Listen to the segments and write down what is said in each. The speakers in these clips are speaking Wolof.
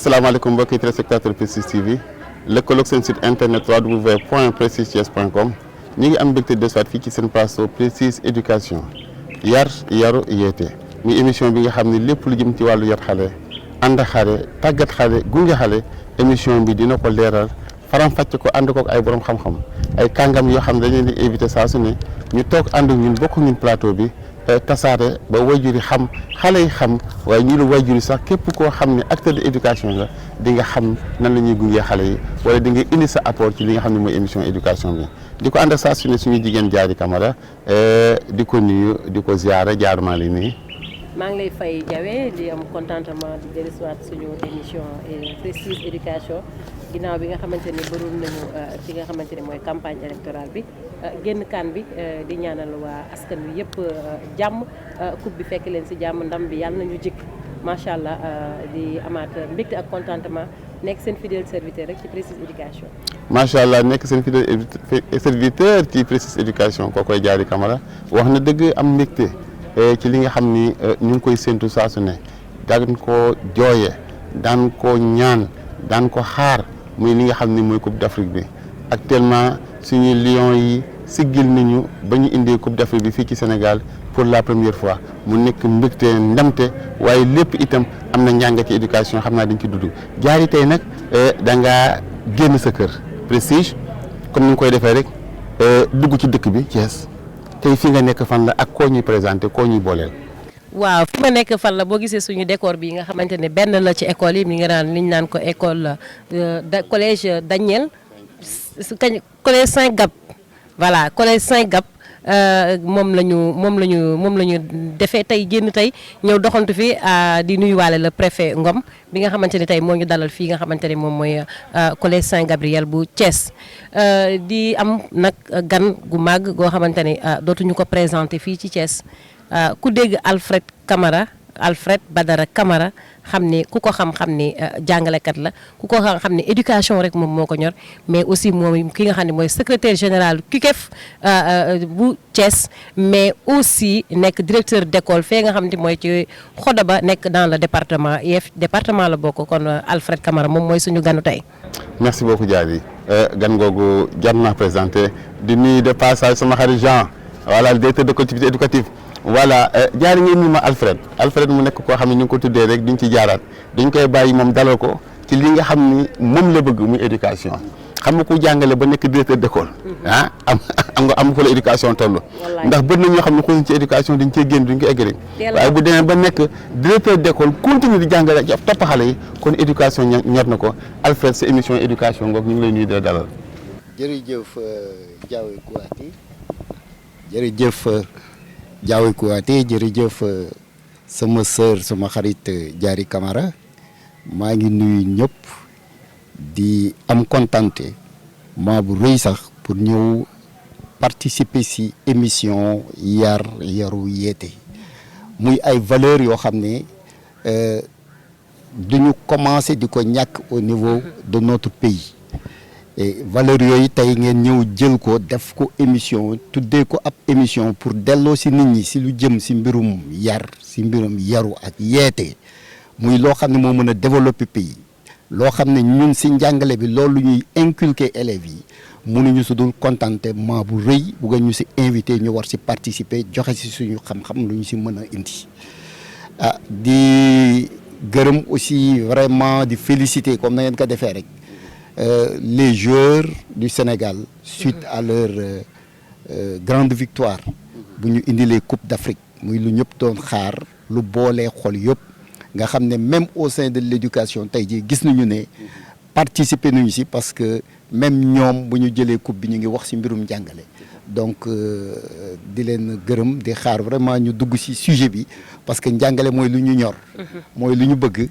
asalaamaaleykum mbokki téléspectateur Prestige TV lëkkaloog seen site internet www.prestigethies.com ñi ngi am mbégte de soit fii ci seen plateau Prestige éducation yar yaru yeete muy émission bi nga xam ne lépp lu jëm ci wàllu yar xale ànd xale tàggat xale gunge xale émission bi dina ko leeral faram-fàcce ko ànd kook ay borom xam-xam ay kàngam yoo xam ne dañu leen di invité saa su ne ñu toog ànd ñun bokk ñun plateau bi tasaare ba wayjur yi xam xale yi xam waaye ñu lu wayjur yi sax képp koo xam ne acteur de éducation nga di nga xam nan la ñuy gungee xale yi wala di nga indi sa apport ci li nga xam ne mooy émission éducation bi di ko ànd ak saa su ne suñu jigéen Diary Camara di ko nuyu di ko ziara jaaruma li nii. maa ngi lay fay Jawe di am contentement di dellusiwaat suñu émission Prestige éducation ginnaaw bi nga xamante ni bëroon nañu ci nga xamante ne mooy campagne électorale bi génn kaan bi di ñaanal waa askan wi yëpp jàmm coupe bi fekk leen si jàmm ndam bi yàlla nañu jikk macha allah di amaat mbégte ak contentement nekk seen fidèle serviteur rek ci Prestige éducation. macha allah nekk seen fidèle serviteur ci Prestige éducation koo koy Diary Camara wax na dëgg am mbégte. ci li nga xam ni ñu ngi koy séntu saa su ne daan ko jooye daan ko ñaan daan ko xaar muy li nga xam ni mooy Coupe d'Afrique bi actuellement suñu Lions yi siggil nañu ba ñu indee Coupe d'Afrique bi fii ci Sénégal pour la première fois mu nekk mbégte ndamte waaye lépp itam am na njàng ci éducation xam naa dañ ci dudd Diary tey nag da ngaa génn sa kër Prestige comme ni nga koy defee rek dugg ci dëkk bi Thiès. tey fi nga nekk fan la ak koo ñuy présenté koo ñuy booleel. waaw fi ma nekk fan la boo gisee suñu décor bi nga xamante ne benn la ci école yi mi nga naan liñ naan ko école collège Daniel collège Saint-Gap voilà collège Saint-Gap moom la ñu defee tey génn tey ñëw doxantu fi di nuyuwaale le préfet Ngom bi nga xamante ne tey moo ñu dalal fii nga xamante ne moom mooy collège Saint-Gabriel bu Thiès di am nag gan gu màgg goo xamante ne dootuñu ko présenté fii ci Thiès ku dégg Alfred Badara Camara xam ne ku ko xam ne jàngalekat la ku ko xam ne éducation rek moom moo ko ñor mais aussi moom ki nga xam ne mooy secrétaire général KUKEF bu Thiès mais aussi nekk directeur d'école fee nga xam ne mooy ci Xodaba nekk dans le département IEF département la bokk kon Alfred Camara moom mooy suñu ganu tey. merci beaucoup Diary gan googu jar naa présenté di nuyu de passage sama xarit Jean voilà le directeur de collectivité éducative. voilà Diary ngeen ni ma Alfred mu nekk koo xam ne ñu ngi ko tuddee rek duñ ci jaaraat dañ koy bàyyi moom dalal ko ci li nga xam ni moom la bëgg muy éducation xam nga ku jàngale ba nekk directeur d'école am ko la éducation toll ndax bëri na ñoo xam ne xusuñ ci éducation dañ cee génn duñ ko egg rek waaye bu demee ba nekk directeur d'école continue di jàngale topp xale yi kon éducation ñor na ko Alfred sa émission éducation ngoog ñu ngi lay nuyu di dalal. jërëjëf Diawy Kouyaté jërëjëf Diawy Kouyaté jërëjëf sama sœur sama xarit Diary Camara maa ngi nuyu ñëpp di am kontante maa bu rëy sax pour ñëw participer ci émission yar yaru yeete muy ay valeurs yoo xam ne duñu commencer di ko ñàkk au niveau de notre pays et valeurs yooyu tey ngeen ñëw jël ko def ko émission tuddee ko ab émission pour delloo ci nit ñi ci lu jëm ci mbirum yar ci mbirum yaru ak yeete muy loo xam ne moo mën a développer pays loo xam ne ñun ci njàngale bi loolu ñuy inculquer élèves yi mënuñu su dul contentement bu rëy bu nga ñu ci invité ñu war ci participer joxe ci suñu xam-xam lu ñu ci mën a indi di gërëm aussi vraiment di féliciter comme na ngeen ko defee rek les joueurs du Sénégal suite à leur grande victoire bu ñu indilee Coupe d'Afrique muy lu ñëpp doon xaar lu boolee xol yëpp nga xam ne même au sein de l'éducation tey jii gis nañu ne participer nañu ci parce que même ñoom bu ñu jëlee coupe bi ñu ngi wax ci mbirum njàngale donc di leen gërëm di xaar vraiment ñu dugg ci sujet bi parce que njàngale mooy lu ñu ñor mooy lu ñu bëgg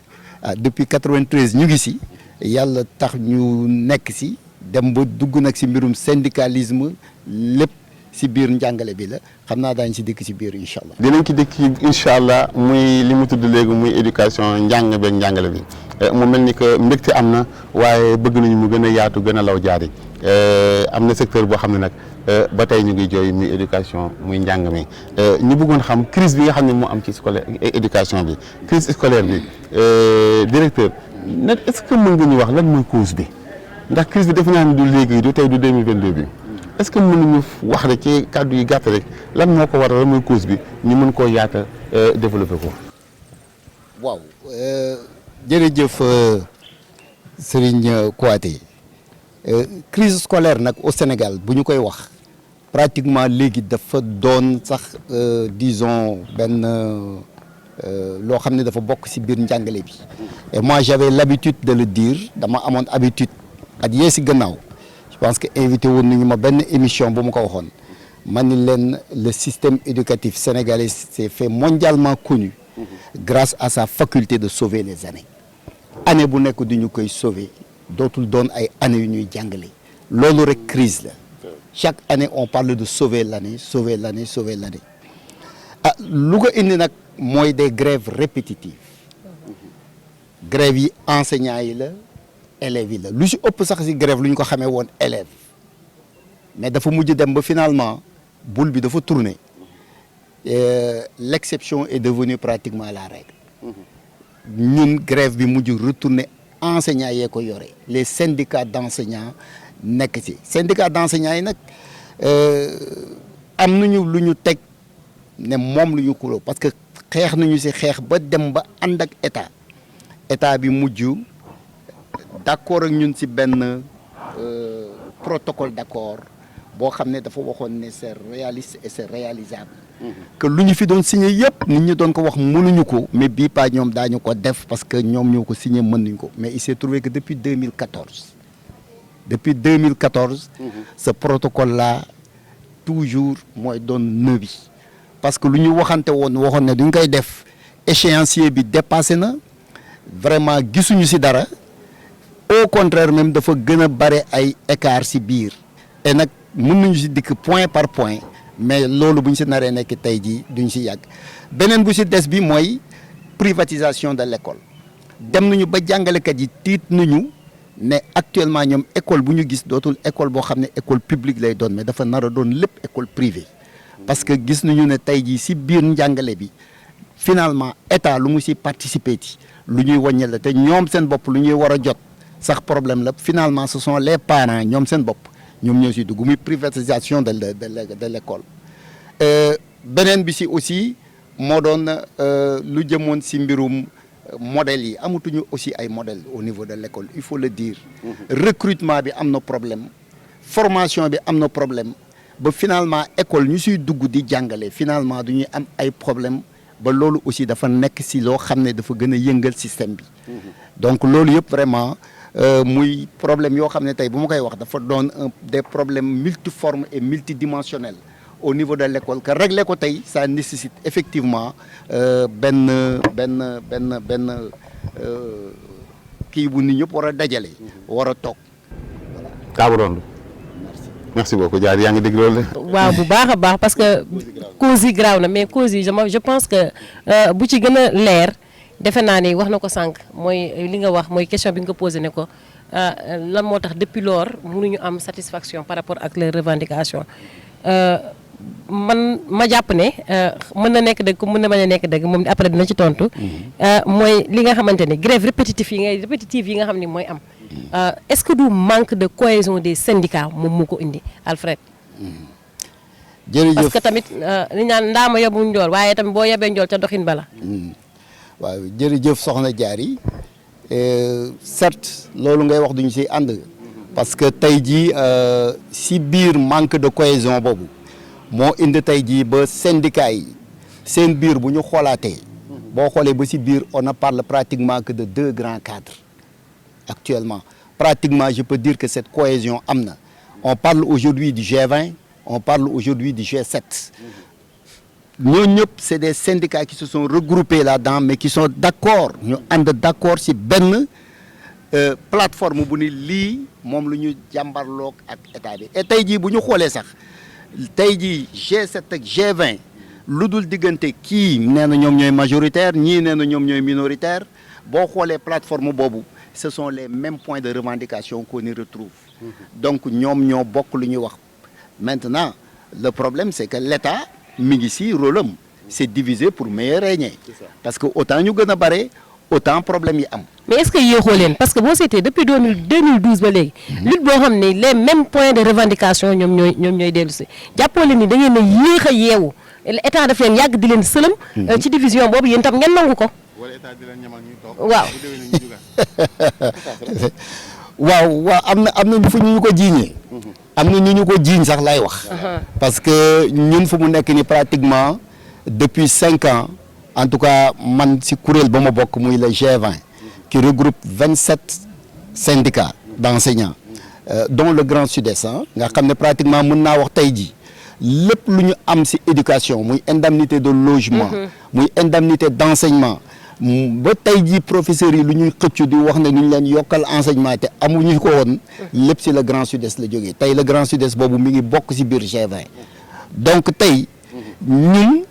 depuis 93 ñu ngi ci yàlla tax ñu nekk ci dem ba dugg nag ci mbirum syndicalisme lépp ci biir njàngale bi la xam naa daañu ci dikk ci biir incha allah. dinañ ci dikk incha allah muy li mu tudd léegi muy éducation njàng beeg njàngale bi mu mel ni que mbégte am na waaye bëgg nañu mu gën a yaatu gën a law Diary am na secteur boo xam ne nag ba tey ñu ngi jooy muy éducation muy njàng mi ñu bëggoon xam crise bi nga xam ne moo am ci scolaire éducation bi crise scolaire bi directeur nag est-ce que mën nga ñu wax lan mooy cause bi ndax crise bi defe naa ne du léegi du tey du 2022 bi est-ce que mën nañu wax rek ci kàddu yi gàtt rek lan moo ko waral lan mooy cause bi ñu mën koo yaata développer ko. waaw jërëjëf Serigne Kouaté crise scolaire nag au Sénégal bu ñu koy wax pratiquement léegi dafa doon sax disons benn loo xam ne dafa bokk ci biir njàngale bi et moi j'avais l'habitude de le dire dama amoon habitude at yee ci gannaaw je pense que invité woon nañu ma benn émission bu ma ko waxoon ma ni leen le système éducatif sénégalais s'est fait mondialement connu grâce à sa faculté de sauver les années année bu nekk du ñu koy sauver dootul doon ay années yu ñuy jàngale loolu rek crise la chaque année on parle de sauver l'année sauver l'année sauver l'année ah lu ko indi nag mooy des grèves répétitives grèves yi enseignants yi la élèves yi la lu ci ëpp sax ci grève lu ñu ko xamee woon élèves mais dafa mujj dem ba finalement boule bi dafa tourner l'exception est devenue pratiquement la règle ñun grève bi mujj retourner enseignants yee ko yore les syndicats d'enseignants nekk ci syndicat d'enseignants yi nag am nañu lu ñu teg ne moom lu ñu kuloo parce que xeex nañu ci xeex ba dem ba ànd ak état bi mujj d'accord ak ñun ci benn protocole d'accord boo xam ne dafa waxoon ne c'est réaliste et c'est réalisable que lu ñu fi doon signé yëpp nit ñi doon ko wax mënuñu ko mais bii pas ñoom daañu ko def parce que ñoom ñoo ko signé mën nañu ko mais il s'est trouvé que depuis 2014 ce protocole là toujours mooy doon nœud bi parce que lu ñu waxante waxoon ne duñ koy def échéancier bi dépassé na vraiment gisuñu ci dara au contraire même dafa gën a bare ay écart ci biir et nag mën nañu ci dikk point par point mais loolu bu ñu ci naree nekk tey jii duñ ci yàgg beneen bu ci des bi mooy privatisation de l'école dem nañu ba jàngalekat yi tiit nañu ne actuellement ñoom école bu ñu gis dootul école boo xam ne école publique lay doon mais dafa nar a doon lépp école privée parce que gis nañu ne tey jii ci biir njàngale bi finalement état lu mu ci participer ci lu ñuy wàññi la te ñoom seen bopp lu ñuy war a jot sax problème la finalement ce sont les parents ñoom seen bopp ñoom ñoo ci dugg muy privatisation de l'école beneen bi ci aussi moo doon lu jëmoon ci mbirum modèles yi amatuñu aussi ay modèles au niveau de l'école il faut le dire recrutement bi am na problème formation bi am na problème ba finalement école ñu ciy dugg di jàngale finalement du ñuy am ay problème ba loolu aussi dafa nekk ci loo xam ne dafa gën a yëngal système bi donc loolu yëpp vraiment muy problème yoo xam ne tey bu ma koy wax dafa doon des problèmes multiformes et multidimensionnels au niveau de l'école que régler ko tey ça nécessite effectivement benn kii bu nit ñëpp war a dajale war a toog table ronde. merci beaucoup Diar yaa ngi dégg loolu de. waaw bu baax a baax parce que causes yi graaw na mais causes yi je pense que bu ci gën a leer defe naa ni wax na ko sànq mooy li nga wax mooy question bi nga ko posé ne ko lan moo tax depuis lors mënuñu am satisfaction par rapport ak les revendications ma jàpp ne mën na nekk dëgg mën na bañ a nekk dëgg moom après dina ci tontu. mooy li nga xamante ne grève répétitive yi nga xam ni mooy am. Est-ce que du manque de cohésion des syndicats moom moo ko indi Alfred. jërëjëf parce que tamit li naan ndaama yóbbu njool waaye tamit boo yebee njool ca doxin bala. waaw jërëjëf soxna Diary certes loolu ngay wax duñu ci ànd parce que tey jii si biir manque de cohésion boobu moo indi tey jii ba syndicat yi seen biir bu ñu xoolaatee boo xoolee ba si biir on ne parle pratiquement que de 2 grands cadres actuellement pratiquement je peux dire que cette cohésion am na on parle aujourd'hui du G20 on parle aujourd'hui du G7 ñoo ñëpp c'est des syndicats qui se sont regroupés là-dedans mais qui sont d'accord ñu ànd d'accord ci benn plateforme bu ni lii moom lu ñu jàmbarloog ak état bi et tey jii bu ñu xoolee sax tey jii G7 ak G20 lu dul diggante kii nee na ñoom ñooy majoritaire ñii nee na ñoom ñooy minoritaire boo xoolee plateforme boobu ce sont les mêmes points de revendication qu'on y retrouve donc ñoom ñoo bokk lu ñuy wax maintenant le problème c'est que l'État mi ngi ci rôle am c'est diviser pour mieux régner parce que autant ñu gën a bare autant problème yi am. mais est-ce que yéexoo leen parce que boo seetee depuis 2012 ba léegi. lutte boo xam ne les mêmes points de revendication ñoom ñooy dellu si jàppoo leen ni da ngeen a yéex a yeewu état daf leen yàgg di leen sëlëm. ci division boobu yéen tam ngeen nangu ko. wala état di leen ñamal ñuy toog. waaw bu déwénee ñu jugaat. waaw am na ñu fu ñu ko jiiñee. am na ñu ko jiiñ sax lay wax. parce que ñun fu mu nekk ni pratiquement depuis 5 ans en tout cas man si kuréel ba ma bokk muy le G20 qui regroupe 27 syndicats d'enseignants dont le Grand Sud-Est nga xam ne pratiquement mën naa wax tey jii lépp lu ñu am si éducation muy indemnité de logement muy indemnité d'enseignement ba tey jii professeurs yi lu ñuy xëccu di wax ne ñu leen yokkal enseignement te amuñu ko woon lépp si le Grand Sud-Est la jógee tey le Grand Sud-Est boobu mi ngi bokk si biir G20 donc tey ñun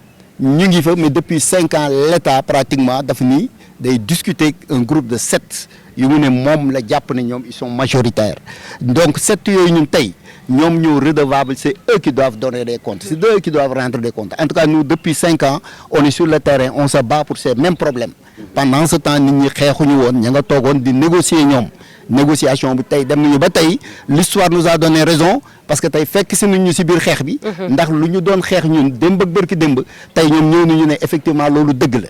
ñu ngi fa mais depuis 5 ans l'État pratiquement daf ni day discuter un groupe de 7 yu mu ne moom la jàpp ne ñoom ils sont majoritaires donc 7 yooyu ñun tey ñoom ñoo redevable c'est eux qui doivent donner des comptes c'est eux qui doivent rendre des comptes en tout cas nous depuis 5 ans on est sur le terrain on se bat pour ces mêmes problèmes pendant ce temps nit ñi xeexuñu woon ña nga toogoon di négocier ñoom négociation bi tey dem nañu ba tey l'histoire nous a donné raison parce que tey fekk si nañu si biir xeex bi ndax lu ñu doon xeex ñun démb ak bërki démb tey ñoom ñëw nañu ne effectivement loolu dëgg la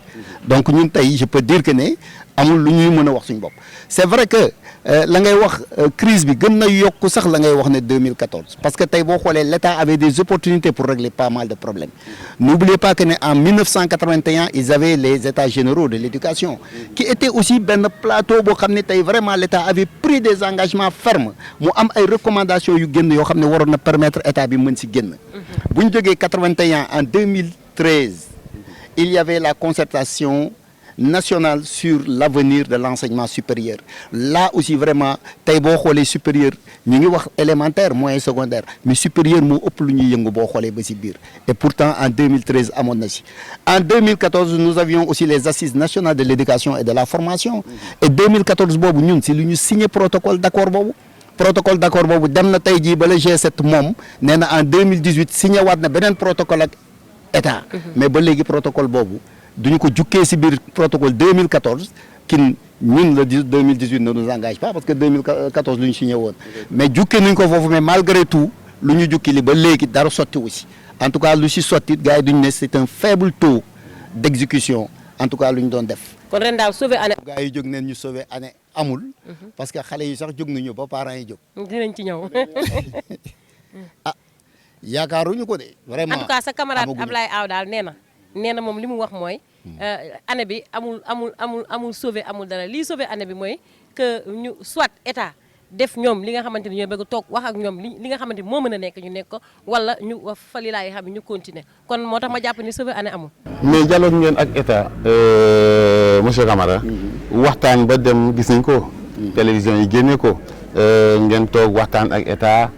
donc ñun tey je peux dire que ne amul lu ñuy mën a wax suñu bopp c'est vrai que la ngay wax crise bi gën na yokk sax la ngay wax ne 2014 parce que tey boo xoolee l'État avait des opportunités pour régler pas mal de problèmes n'oubliez pas que ne en 1981 ils avaient les états généraux de l'éducation qui étaient aussi benn plateau boo xam ne tey vraiment l'État avait pris des engagements fermes mu am ay recommandations yu génn yoo xam ne waroon na permettre état bi mën si génn bu ñu jógee 81 en 2013 il y avait la concertation nationale sur l'avenir de l'enseignement supérieur là aussi vraiment tey boo xoolee supérieur ñu ngi wax élémentaire moyen secondaire mais supérieur moo ëpp lu ñuy yëngu boo xoolee ba ci biir et pourtant en 2013 amoon na ci en 2014 nous avions aussi les assises nationales de l'éducation et de la formation et 2014 boobu ñun si lu ñu signé protocole d'accord boobu dem na tey jii ba le G7 moom nee na en 2018 signé waat na beneen protocole ak état mais ba léegi protocole boobu duñu ko jukkee ci biir protocole 2014 kin ñun le 2018 ne nous engage pas parce que 2014 lu ñu signé woon mais jukkee nañ ko foofu mais malgré tout lu ñu jukki li ba léegi dara sotti aussi en tout cas lu ci sotti gars yi duñu ne c'est un faible taux d'exécution en tout cas lu ñu doon def. kon ren daal sauver année. gars yi jóg neen ñu sauver année amul. parce que xale yi sax jóg nañu ba parents yi jóg. dinañ ci ñëw. ah yaakaaruñu ko de. vraiment en tout cas sa camarade Ablaye Aw daal nee na moom li mu wax mooy année bi amul sauver amul dara lii sauver année bi mooy que ñu soit état def ñoom li nga xamante ni ñooy bëgg toog wax ak ñoom li nga xamante ni moo mën a nekk ñu nekk ko wala ñu fali laay xam ne ñu continuer kon moo tax ma jàpp ni sauver année amul. mais dialogue ngeen ak état monsieur Camara waxtaan ba dem gis nañ ko télévision yi génne ko ngeen toog waxtaan ak état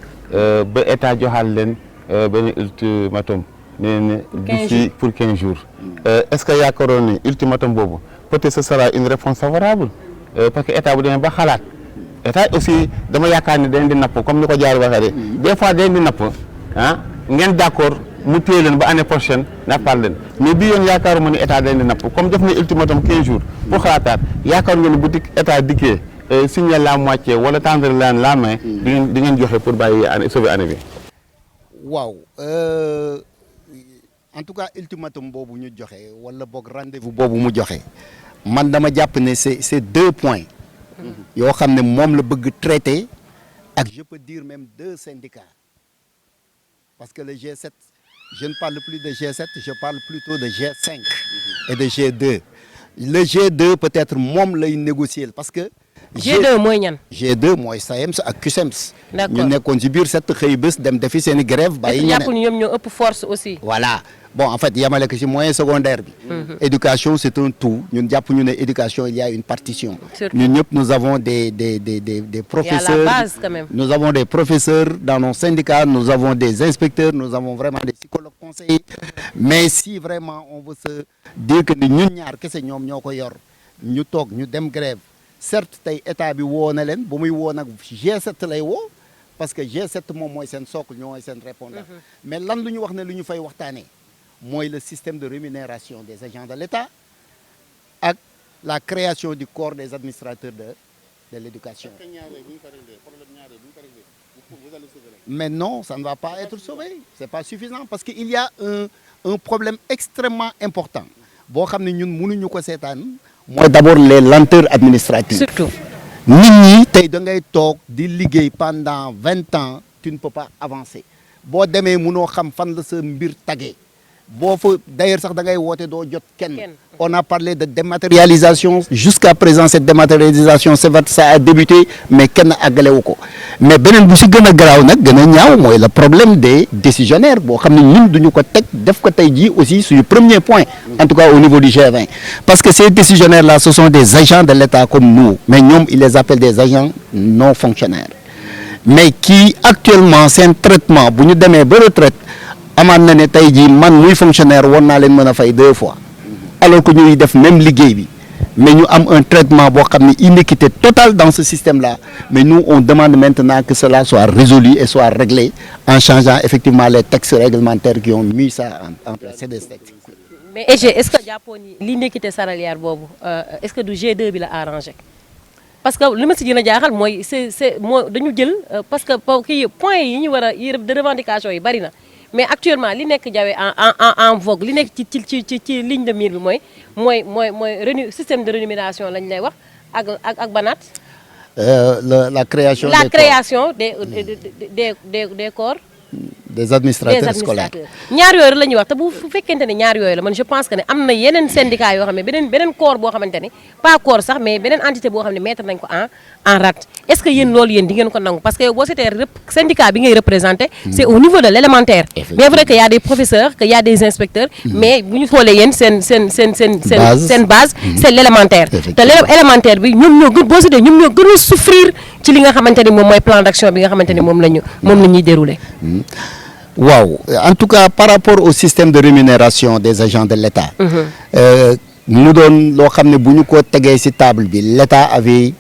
ba état joxaal leen benn ultimatum nee d'ici pour 15 jours est-ce que yaakaaroon ni ultimatum boobu peut-être ce sera une réponse favorable parce que état bu demee ba xalaat état aussi dama yaakaar ni dañ di napp comme ni ko jaar waxee des fois dañ di napp ngeen d'accord mu téye leen ba année prochaine nappaal leen mais bii yoon yaakaaruma ni état dañ di napp comme def na ultimatum 15 jours pour xalaataat yaakaar ngeen bu état dikkee signer la moitié wala tendre leen la main di ngeen joxe pour bàyyi année sauver année bi. waaw. en tout cas ultimatum boobu ñu joxe wala boog rendez-vous boobu mu joxe man dama jàpp ne c'est 2 points yoo xam ne moom la bëgg traiter ak je peux dire même 2 syndicats parce que le G7 je ne parle plus de G7 je parle plutôt de G5 et de G2 le G2 peut-être moom lay négocier parce que G2 mooy ñan. G2 mooy SAEMS ak CUSEMS. d'accord ñu nekkoon ci biir set xëy bés dem defi seen i grève bàyyi ñeneen jàpp ni ñoom ñoo ëpp force aussi. voilà bon en fait yamale ko ci moyen secondaire bi. éducation c'est un tout ñun jàpp ñu ne éducation il y a une partition. ñun ñëpp nous avons des professeurs. Il y a la base quand même. Nous avons des professeurs dans nos syndicats nous avons des inspecteurs nous avons vraiment des psychologues conseillers mais si vraiment on veut se dire que ni ñun ñaar kese ñoom ñoo ko yor ñu toog ñu dem grève. certes tey état bi woo na leen ba muy woo nag G7 lay woo parce que G7 moom mooy seen socle ñooy seen répondant mais lan lu ñu wax ne lu ñu fay waxtaanee mooy le système de rémunération des agents de l'État ak la création du corps des administrateurs de l'éducation. Mais non, ça ne va pas être sauvé. Ce n'est pas suffisant parce qu'il y a un problème extrêmement important. Bon, d'abord les lenteurs administratives. Surtout. Nini, tu es pendant 20 ans, tu ne peux pas avancer. Bon, demain, d'ailleurs, on a parlé de dématérialisation. Jusqu'à présent, cette dématérialisation, ça a débuté, mais qu'elle n'a pas. Mais le problème des décisionnaires, aussi sur le premier point, en tout cas au niveau du G20. Parce que ces décisionnaires-là, ce sont des agents de l'État comme nous, mais nous, ils les appellent des agents non fonctionnaires. Mais qui, actuellement, c'est un traitement, pour nous donner une retraite, amaan na ne tey jii man muy fonctionnaire war naa leen mën a fay 2 fois alors que ñuy def même liggéey bi mais ñu am un traitement boo xam ne inéquité totale dans ce système là mais nous on demande maintenant que cela soit résolu et soit réglé en changeant effectivement les textes réglementaires qui ont mis ça en place. C'est des textes. Mais est-ce que jàppoon ni l'inéquité salariale boobu est-ce que du G2 bi la arrangé parce que li ma si gën a jaaxal mooy c'est dañu jël parce que kii point yi ñu war a de revendication yi bari na. Mais actuellement li nekk jawe en vogue li nekk ci ligne de mire bi mooy système de rémunération lañ lay wax ak banaat la création des corps des administrateurs scolaires ñaar yooyu la ñuy wax te bu fekkente ne ñaar yooyu la man je pense que ne am na yeneen syndicat yoo xam ne beneen corps boo xamante ne pas corps sax mais beneen entité boo xam ne mettre nañ ko en rate est-ce que yéen loolu yéen di ngeen ko nangu parce que yow boo seetee syndicat bi ngay représenté c'est au niveau de l'élémentaire bien vrai que y a des professeurs que y a des inspecteurs mais bu ñu xoolee yéen seen base c'est l'élémentaire te l'élémentaire bi ñoom ñoo gën boo seetee ñoom ñoo gën a souffrir ci li nga xamante ni moom mooy plan d'action bi nga xamante ni moom la ñuy dérouler. Wow. En tout cas, par rapport au système de rémunération des agents de l'État, nous donnons table. L'État avait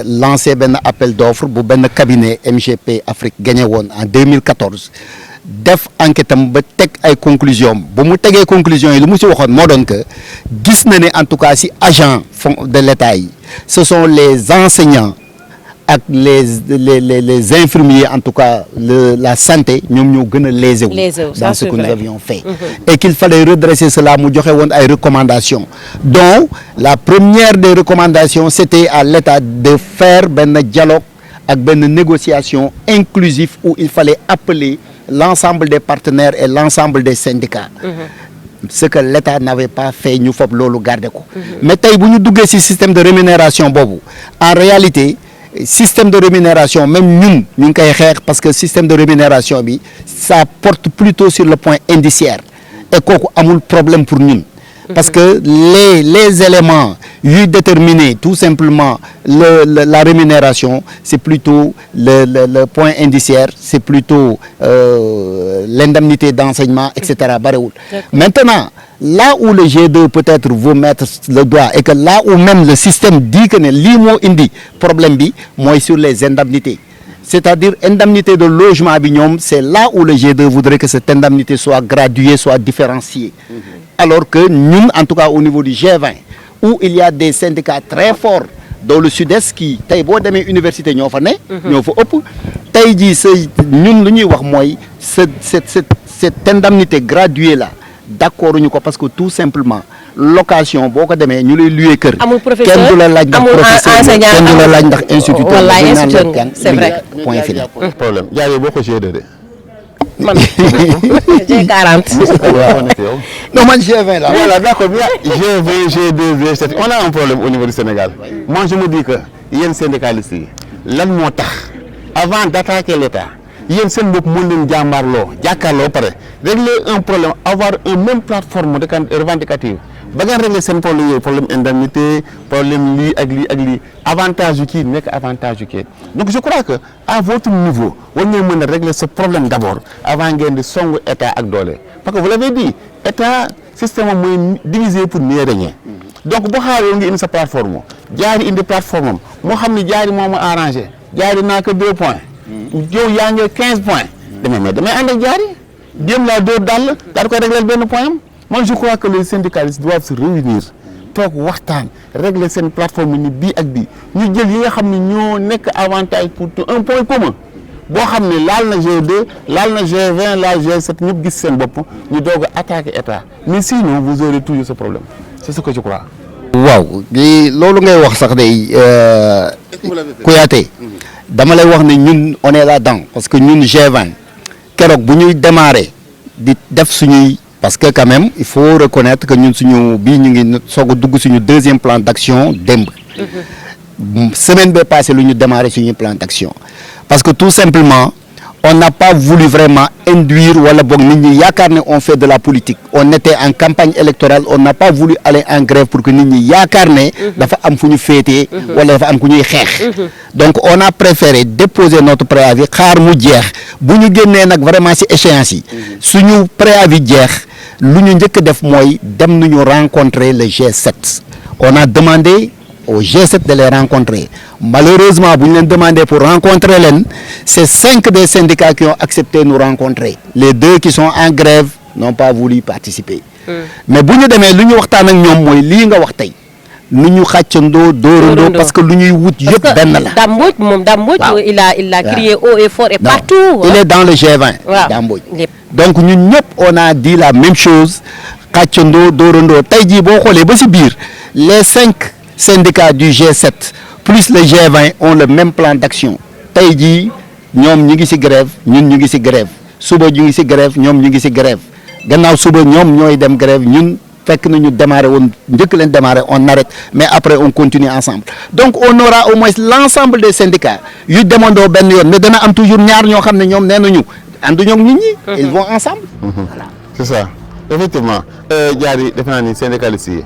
lancé un appel d'offres pour un cabinet MGP Afrique gagné en 2014. Def enquête ba tek ay conclusion bu mu tegee conclusion yi lu mu ci waxone mo don que gis na né en tout cas si agents de l'État yi ce sont les enseignants ak les infirmiers en tout cas la santé ñom ñoo gëna lésé dans ce que nous avions fait et qu'il fallait redresser cela mu joxé won ay recommandations donc la première des recommandations c'était à l'État de faire ben dialogue ak ben négociation inclusif où il fallait appeler l'ensemble des partenaires et l'ensemble des syndicats. Ce que l'État n'avait pas fait, nous faut le garder. Mais si nous avons ce système de rémunération, en réalité, système de rémunération, même nous parce que le système de rémunération, ça porte plutôt sur le point indiciaire. Et qu'on a un problème pour nous. Parce que les éléments déterminés, tout simplement, la rémunération, c'est plutôt le point indiciaire, c'est plutôt l'indemnité d'enseignement, etc. Maintenant, là où le G2 peut-être veut mettre le doigt, et que là où même le système dit que l'IMO indi problème bi, moi sur les indemnités. C'est-à-dire indemnité de logement à Bignum, c'est là où le G2 voudrait que cette indemnité soit graduée, soit différenciée. Alors que nous, en tout cas au niveau du G20, où il y a des syndicats très forts dans le sud-est qui, université cette indemnité graduée là, d'accord parce que tout simplement, location, beaucoup de nous les lieux que c'est vrai. Point final. Problème. Il y a beaucoup de G2. J'ai 40. Non, moi j'ai 20 là. Voilà, d'accord, G20, G2, G7. On a un problème au niveau du Sénégal. Moi, je me dis que il y a un syndicaliste. Avant d'attaquer l'État, il y a un syndicat régler un problème, avoir une même plateforme de revendicative. Régler ce problème indemnité, problème avantage qui n'est qu'avantage qui. Donc je crois que à votre niveau, on doit régler ce problème d'abord avant de son État ak dolé. Parce que vous l'avez dit, État système divisé pour mieux régner. Donc si vous avez une plateforme, vous avez une plateforme, vous avez une arrangé, vous avez que 2 points, vous avez 15 points. Demain, Dieu l'a deux dalles, régler le point. Moi, je crois que les syndicalistes doivent se réunir toog waxtaan régler seen plateforme ni bii ak bii ñu jël yi nga xam ne ñoo nekk avantage pour tout un point commun boo xam ne laal na G2 laal na G20 laal G7 ñëpp gis seen bopp ñu doog a attaquer état mais sinon vous aurez toujours ce problème c'est ce que je crois. waaw loolu ngay wax sax day Kouyaté dama lay wax ne ñun on est là-dedans parce que ñun G20 keroog bu ñuy démarrer di def suñuy parce que quand même il faut reconnaître que ñun suñu bii ñu ngi soog a dugg suñu deuxième plan d'action démb semaine bee passé lu ñu démarrer suñu plan d'action parce que tout simplement on n'a pas voulu vraiment induire wala boog nit ñi yaakaar ne on fait de la politique on était en campagne électorale on n'a pas voulu aller en grève pour que nit ñi yaakaar ne dafa am fu ñu féetee wala dafa am ku ñuy xeex donc on a préféré déposer notre préavis xaar mu jeex bu ñu génnee nag vraiment ci échéance yi suñu préavis jeex lu ñu njëkk a def mooy dem nañu rencontrer le G7 on a demandé au G7 de les rencontrer malheureusement bu ñu leen demandé pour rencontrer leen c'est 5 des syndicats qui ont accepté de nous rencontrer les 2 qui sont en grève n'ont pas voulu participer mais bu ñu demee lu ñu waxtaan ak ñoom mooy lii nga wax tey nu ñu xàccandoo dóorandoo parce que lu ñuy wut yëpp benn la. Dame Mbodj moom Dame Mbodj il a crié haut et fort et partout. Il est dans le G20. Dame Mbodj donc ñun ñëpp on a dit la même chose xàccandoo dóorandoo tey jii boo xoolee ba ci biir les 5 syndicats du G7 plus le G20 ont le même plan d'action tey jii ñoom ñu ngi ci grève ñun ñu ngi ci grève suba ñu ngi ci grève ñoom ñu ngi ci grève gannaaw suba ñoom ñooy dem grève ñun fekk na ñu démarrer woon njëkk leen démarrer on arrête mais après on continue ensemble donc on aura au moins l'ensemble des syndicats yu demandoo benn yoon mais dana am toujours ñaar ñoo xam ne ñoom nee nañu ànduñoo ak nit ñi ils vont ensemble voilà c'est ça effectivement Diary defe naa ni syndicalistes yi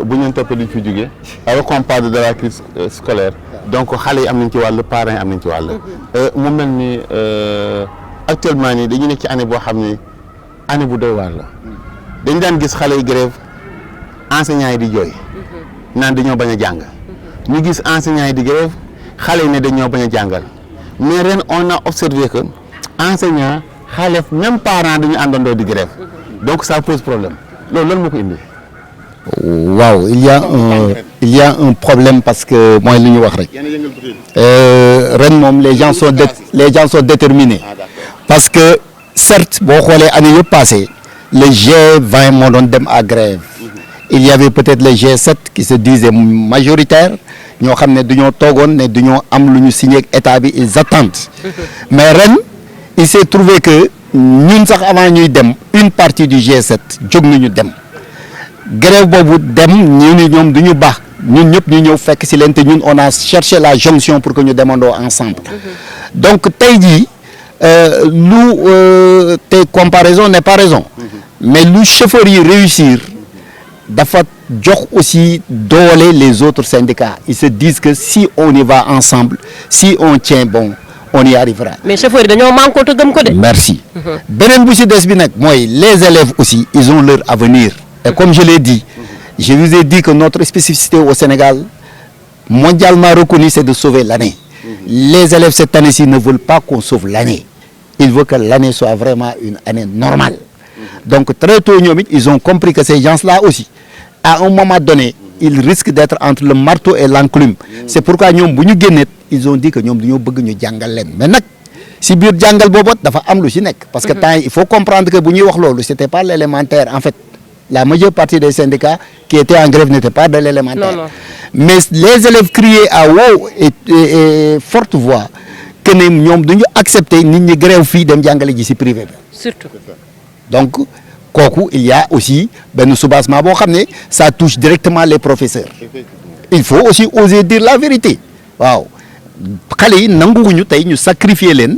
bu ñu leen toppee duñ fi jógee alors qu'on parle de la crise scolaire donc xale yi am nañ ci wàll parents yi am nañ ci wàll mu mel ni actuellement nii dañu nekk ci année boo xam ni année bu doy waar la dañ daan gis xale yi grève enseignants yi di jooy naan dañoo bañ a jàng ñu gis enseignants yi di grève xale yi ne dañoo bañ a jàngal mais ren on a observé que enseignants xale même parents dañu àndandoo di grève donc ça pose problème loolu lan moo ko indi. waaw il y a un problème parce que mooy li ñu wax rek ren moom les gens sont déterminés parce que certes boo xoolee année yëpp passé le G20 moo doon dem à grève il y avait peut-être le G7 qui se disait majoritaire ñoo xam ne dañoo toogoon ne dañoo am lu ñu signé ak état bi ils attendent mais ren il s'est trouvé que ñun sax avant ñuy dem une partie du G7 jóg nañu dem grève boobu dem ñu ni ñoom du ñu baax ñun ñëpp ñu ñëw fekk ci leen te ñun on a cherché la jonction pour que ñu demandoo ensemble donc tey jii te comparaison n'est pas raison mais lu chauffeur yi réussir dafa jox aussi doole les autres syndicats ils se disent que si on y va ensemble si on tient bon on y arrivera. mais chauffeur yi dañoo manqué te gëm ko de. merci beneen bu ci des bi nag mooy les élèves aussi ils ont leur avenir et comme je l'ai dit je vous ai dit que notre spécificité au Sénégal mondialement reconnue c'est de sauver l'année les élèves cette année-ci ne veulent pas qu'on sauve l'année ils veulent que l'année soit vraiment une année normale donc très tôt ñoom it ils ont compris que ces gens-là aussi à un moment donné ils risquent d'être entre le marteau et l'enclume c'est pourquoi ñoom bu ñu génnee ils ont dit que ñoom dañoo bëgg ñu jàngal leen mais nag si biir jàngal boobu dafa am lu ci nekk parce que temps il faut comprendre que bu ñuy wax loolu c'était pas l'élémentaire en fait la majeure partie des syndicats qui étaient en grève n'étaient pas de l'élémentaire mais les élèves criaient à haute et forte voix que ne ñoom duñu accepter nit ñi grève fii dem jàngale ji ci privé bi surtout donc kooku il y a aussi benn soubassement boo xam ne ça touche directement les professeurs il faut aussi oser dire la vérité waaw xale yi nanguwuñu tey ñu sacrifier leen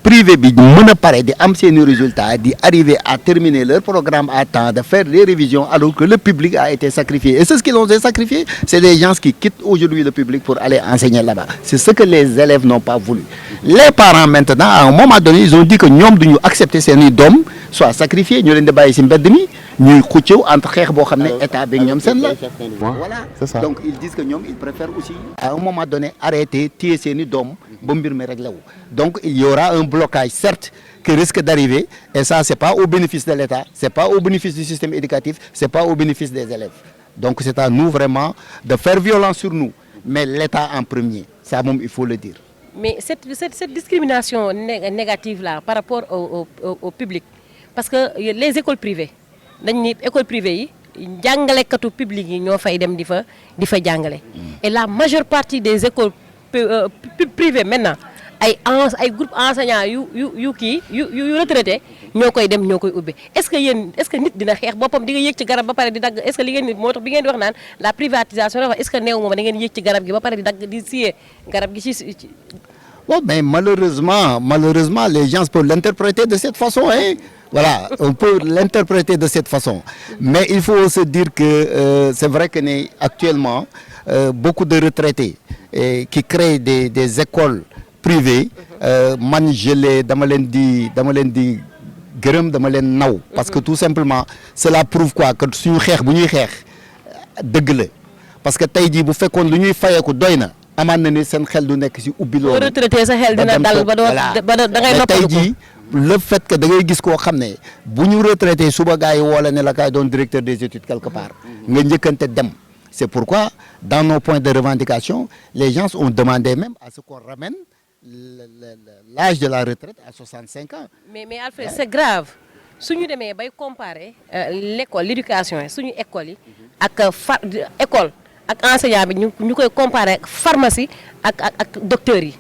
privé bi mën a pare di am seeni résultats di arriver à terminer leur programme à temps de faire des révisions alors que le public a été sacrifié et c'est ce qu'ils ont sacrifié c'est des gens qui quittent aujourd'hui le public pour aller enseigner là-bas c'est ce que les élèves n'ont pas voulu les parents maintenant à un moment donné ils ont dit que ñoom duñu accepter seeni doom soit sacrifié ñu leen di bàyyi ci mbedd mi ñuy xuccew entre xeex boo xam ne état bi ñoom seen la voilà donc ils disent que ñoom ils préfèrent aussi à un moment donné arrêter téye seeni doom ba mbir mi réglé wu donc il y aura un blocage certes qui risque d'arriver et ça c'est pas au bénéfice de l'État c'est pas au bénéfice du système éducatif c'est pas au bénéfice des élèves Donc c'est à nous vraiment de faire violence sur nous, mais l'État en premier, ça même il faut le dire. Mais cette discrimination négative-là par rapport au public, parce que les écoles privées, les écoles privées, jàngalekatu public yi ñoo fay dem di fa jàngale. Et la majeure partie des écoles privées maintenant ay groupe enseignants yu retraité ñoo koy dem ñoo koy ubbi. Est-ce que nit dina xeex boppam di nga yéeg ci garab ba pare di dagg, est-ce que li ngeen nit moo tax bi ngeen di wax naan la privatisation dafa est-ce que néew moom da ngeen yéeg ci garab gi ba pare di dagg di siyee garab gi ci. Bon, mais malheureusement, les gens peuvent l'interpréter de cette façon. Hein? Voilà, on peut l'interpréter de cette façon. Mais il faut se dire que c'est vrai que actuellement, beaucoup de retraités qui créent des écoles privées, dama leen di gërëm dama leen naw. Parce que tout simplement, cela prouve quoi? Que suñu xeex bu ñuy xeex dëgg la. Parce que tey jii bu fekkoon lu ñuy fayeeku doy na. amaan na ni seen xel du nekk ci ubbi loolu. retraité sa xel dina dal ba da ngay noppalu ko. tey jii le fait que da ngay gis koo xam ne bu ñu retraité suba gars yi woo la ne la kaay doon directeur des études quelque part nga njëkkante dem. C'est pourquoi dans nos points de revendication les gens ont demandé même à ce qu'on ramène l'âge de la retraite à 65 ans. mais Alfred c'est grave su ñu demee bay comparer l'éducation suñu école yi ak école. ak enseignant bi ñu koy comparer ak pharmacie ak docteurs yi.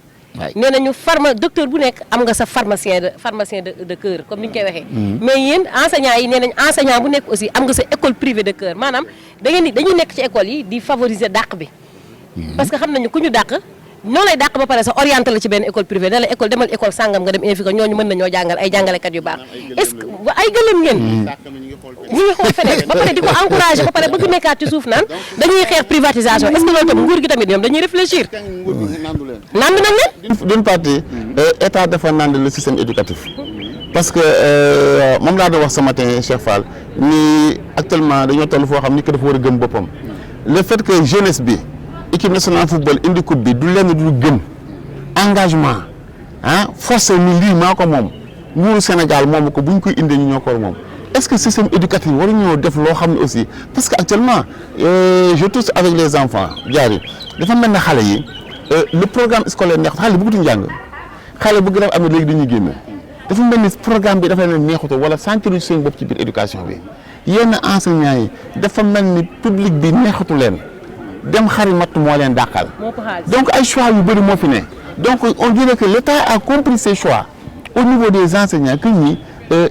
nee nañu docteur bu nekk am nga sa pharmacien de cœur comme ni ñu koy waxee. mais yéen enseignant yi nee nañ enseignant bu nekk aussi am nga sa école privée de cœur maanaam dañu nekk ci école yi di favoriser dàq bi. parce que xam nañu ku ñu dàq ñoo lay dàq ba pare sa orienté la ci benn école privée ne la école demal école sangam nga dem infika ñooñu mën nañoo jàngal ay jàngalekat yu baax. est-ce que ay gëlëm ngeen. ñu ngi xool feneen ba pare di ko encourager ba pare bëgg nekkaat ci suuf naan dañuy xeex privatisation est-ce que loolu tam nguur gi tamit ñoom dañuy réfléchir. nandu nañ leen. d'une partie état dafa nand le système éducatif parce que moom laa doon wax ce matin Cheikh Fall ni actuellement dañoo toll foo xam ni que dafa war a gëm boppam le fait que jeunesse bi équipe nationale football indi coupe bi du lenn du gëm engagement forcé ni lii maa ko moom nguuru Sénégal moomu ko bu ñu koy indee ñu ñoo ko moom. Est-ce que système éducatif waruñoo def loo xam ne aussi parce que actuellement je touche avec les enfants jaari dafa mel ne xale yi le programme scolaire neex xale bëggatuñu jàng xale bu grave amee léegi dañuy génn dafa mel ni programme bi dafa leen neexuto wala sentiruñ seen bopp ci biir éducation bi yenn enseignants yi dafa mel ni public bi neexatu leen dem xari matt moo leen dàqal donc ay choix yu bëri moo fi ne donc on dirait que l'État a compris ses choix au niveau des enseignants que ñi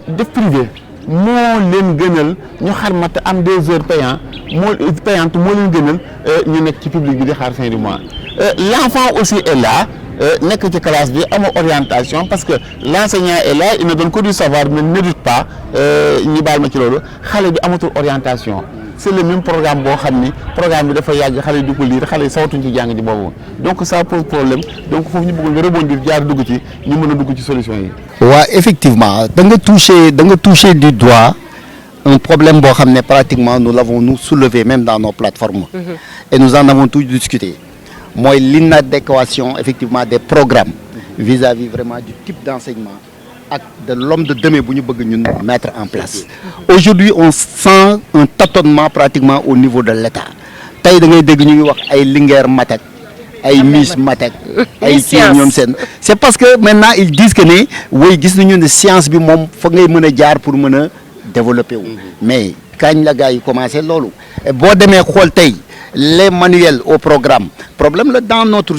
def privé moo leen gënal ñu xar mat am 2 heures payantes moo leen gënal ñu nekk ci public bi di xaar fin du mois l'enfant aussi est là nekk ci classe bi amoo orientation parce que l'enseignant est là il ne donne que du savoir mais n'éduque pas ñu baal ma ci loolu xale bi amatul orientation c'est le même programme boo xam ni programme bi dafa yàgg xale yi di ko lire xale yi sawatuñ ci jàng ji boobu donc ça pose problème donc foofu ñu bëgg nga rebondir jaar dugg ci ñu mën a dugg ci solution yi. waaw effectivement da nga toucher du doigt un problème boo xam ne pratiquement nous l'avons soulevé même dans nos plateformes. Et nous en avons tous discuté mooy l'inadéquation effectivement des programmes vis-à-vis vraiment du type d'enseignement ak de l'homme de demain bu ñu bëgg ñun mettre en place. Aujourd'hui on sent un tâtonnement pratiquement au niveau de l'État tey da ngay dégg ñu ngi wax ay Linguère Matek ay Miss Matek ay ci ñoom seen c'est parce que maintenant ils disent que ne woy gis nañu ne science bi moom fa ngay mën a jaar pour mën a développer wu mais kañ la gars yi commencé loolu boo demee xool tey les manuels au problème là dans notre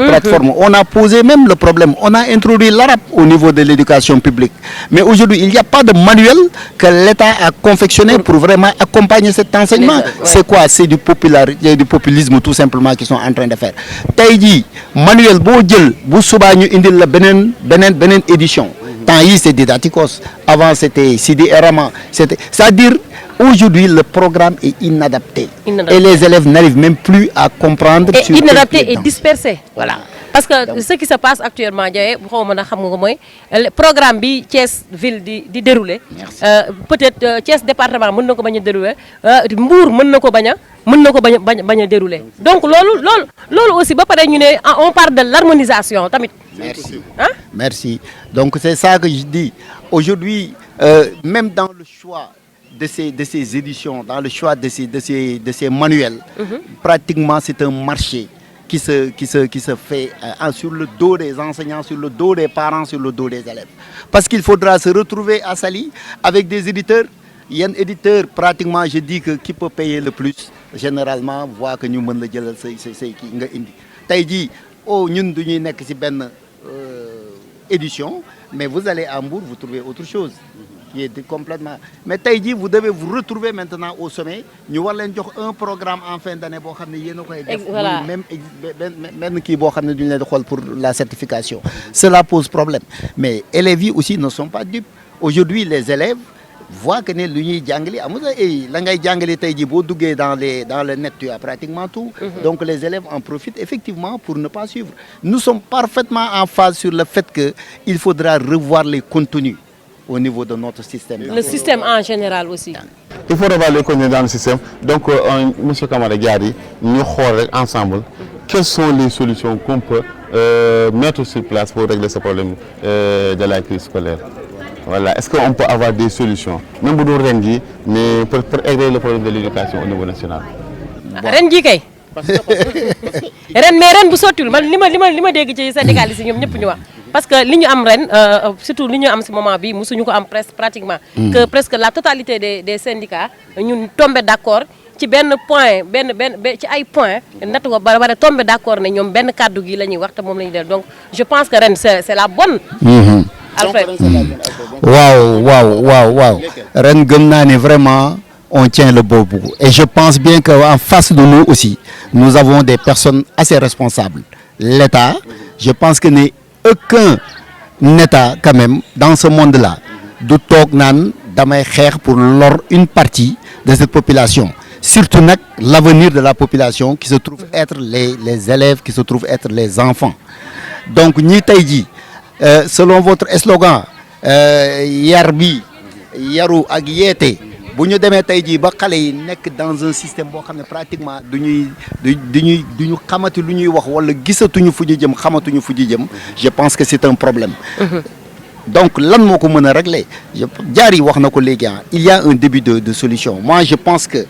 plateforme on a posé même le problème on a introduit l'arabe au niveau de l'éducation publique mais aujourd'hui il n'y a pas de manuel que l'État a confectionné pour vraiment accompagner cet enseignement c'est quoi c'est du populisme tout simplement qu'ils sont en train de faire tey jii manuel boo jël bu subaa ñu indil la beneen édition temps yi c'est Didacticos avant c'était Sidi Erama c'est-à-dire aujourd'hui le programme est inadapté. Et les élèves n'arrivent même plus à comprendre. Et inadapté et dispersé. Voilà. Parce que donc, ce qui se passe actuellement Ndiaye xaw ma na xam nga ko mooy programme bi Thiès ville di dérouler. Peut-être Thiès département mën na ko bañ a dérouler Mbour mën na ko bañ a dérouler. Donc loolu aussi ba pare ñu ne on parle de l'harmonisation tamit. Merci. Donc c'est ça que je dis. Aujourd'hui même dans le choix de ces éditions, dans le choix de ces manuels, pratiquement c'est un marché qui se fait sur le dos des enseignants, sur le dos des parents, sur le dos des élèves. Parce qu'il faudra se retrouver à Saly avec des éditeurs. Il y a un éditeur, pratiquement, je dis que qui peut payer le plus, généralement, voit que nous avons dit, oh, nous avons édition, mais vous allez à Hambourg, vous trouvez autre chose. Qui est complètement... Mais Taïdi, vous devez vous retrouver maintenant au sommet. Nous allons un programme en fin d'année voilà. Même qui pour la certification. Cela pose problème. Mais les élèves aussi ne sont pas dupes. Aujourd'hui, les élèves voient que les dans le net, tu as pratiquement tout. Donc les élèves en profitent effectivement pour ne pas suivre. Nous sommes parfaitement en phase sur le fait qu'il faudra revoir les contenus au niveau de notre système. Le système en général aussi. Il faut revoir les contenus dans le système. Donc, M. Kamara Diari, nous regardons ensemble quelles sont les solutions qu'on peut mettre sur place pour régler ce problème de la crise scolaire. Voilà. Est-ce qu'on peut avoir des solutions, même pour nous rendre, mais pour régler le problème de l'éducation au niveau national? Rendi kay. Ren bu sotul man lima dégg ci syndicalistes ñom ñëpp ñu wax parce que li ñu am ren surtout li ñu am ci moment bi musuñu ko am pratiquement que presque la totalité des syndicats ñun tombé d'accord ci benn point benn ci ay point natt ko ba bare tombé d'accord ne ñoom benn kàddu gi la ñuy wax te moom la ñuy def donc je pense que ren c'est la bonne Alfred waaw ren gëm naa ne vraiment on tient le beau bout. Et je pense bien qu'en face de nous aussi, nous avons des personnes assez responsables. L'État, je pense que n'est aucun État quand même dans ce monde-là de Tognan, d'Amaïkher pour une partie de cette population. Surtout l'avenir de la population qui se trouve être les élèves, qui se trouve être les enfants. Donc, Nitaïdi, selon votre slogan, Yarbi, Yaru Agiyete, bu ñu demee tey jii ba xale yi nekk dans un système boo xam ne pratiquement duñu xamati lu ñuy wax wala gisatuñu fu ñu jëm xamatuñu fu ñu jëm je pense que c'est un problème. Donc lan moo ko mën a régler Diary wax na ko léegi il y a un début de solution. Moi je pense que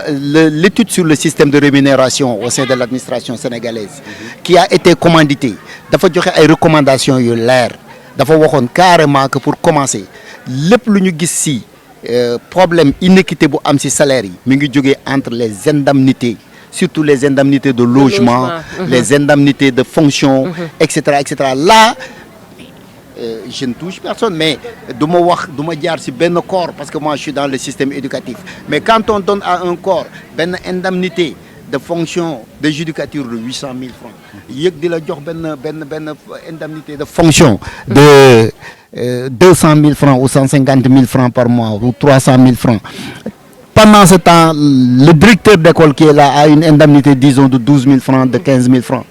l'étude sur le système de rémunération au sein de l'administration sénégalaise qui a été commanditée dafa joxe ay recommandations yu leer dafa waxoon carrément que pour commencer lépp lu ñu gis si problème inéquité bu am ci salaire yi mi ngi jógee entre les indemnités surtout les indemnités de logement les indemnités de fonction etc. Là je ne touche personne mais duma wax duma jaar ci benn corps parce que moi je suis dans le système éducatif mais quand on donne à un corps benn indemnité de fonction de judicature de 800 000 francs yëg di la jox benn indemnité de fonction de 200 000 francs ou 150 000 francs par mois ou 300 000 francs. Pendant ce temps, le directeur d'école qui est là a une indemnité, disons, de 12 000 francs, de 15 000 francs.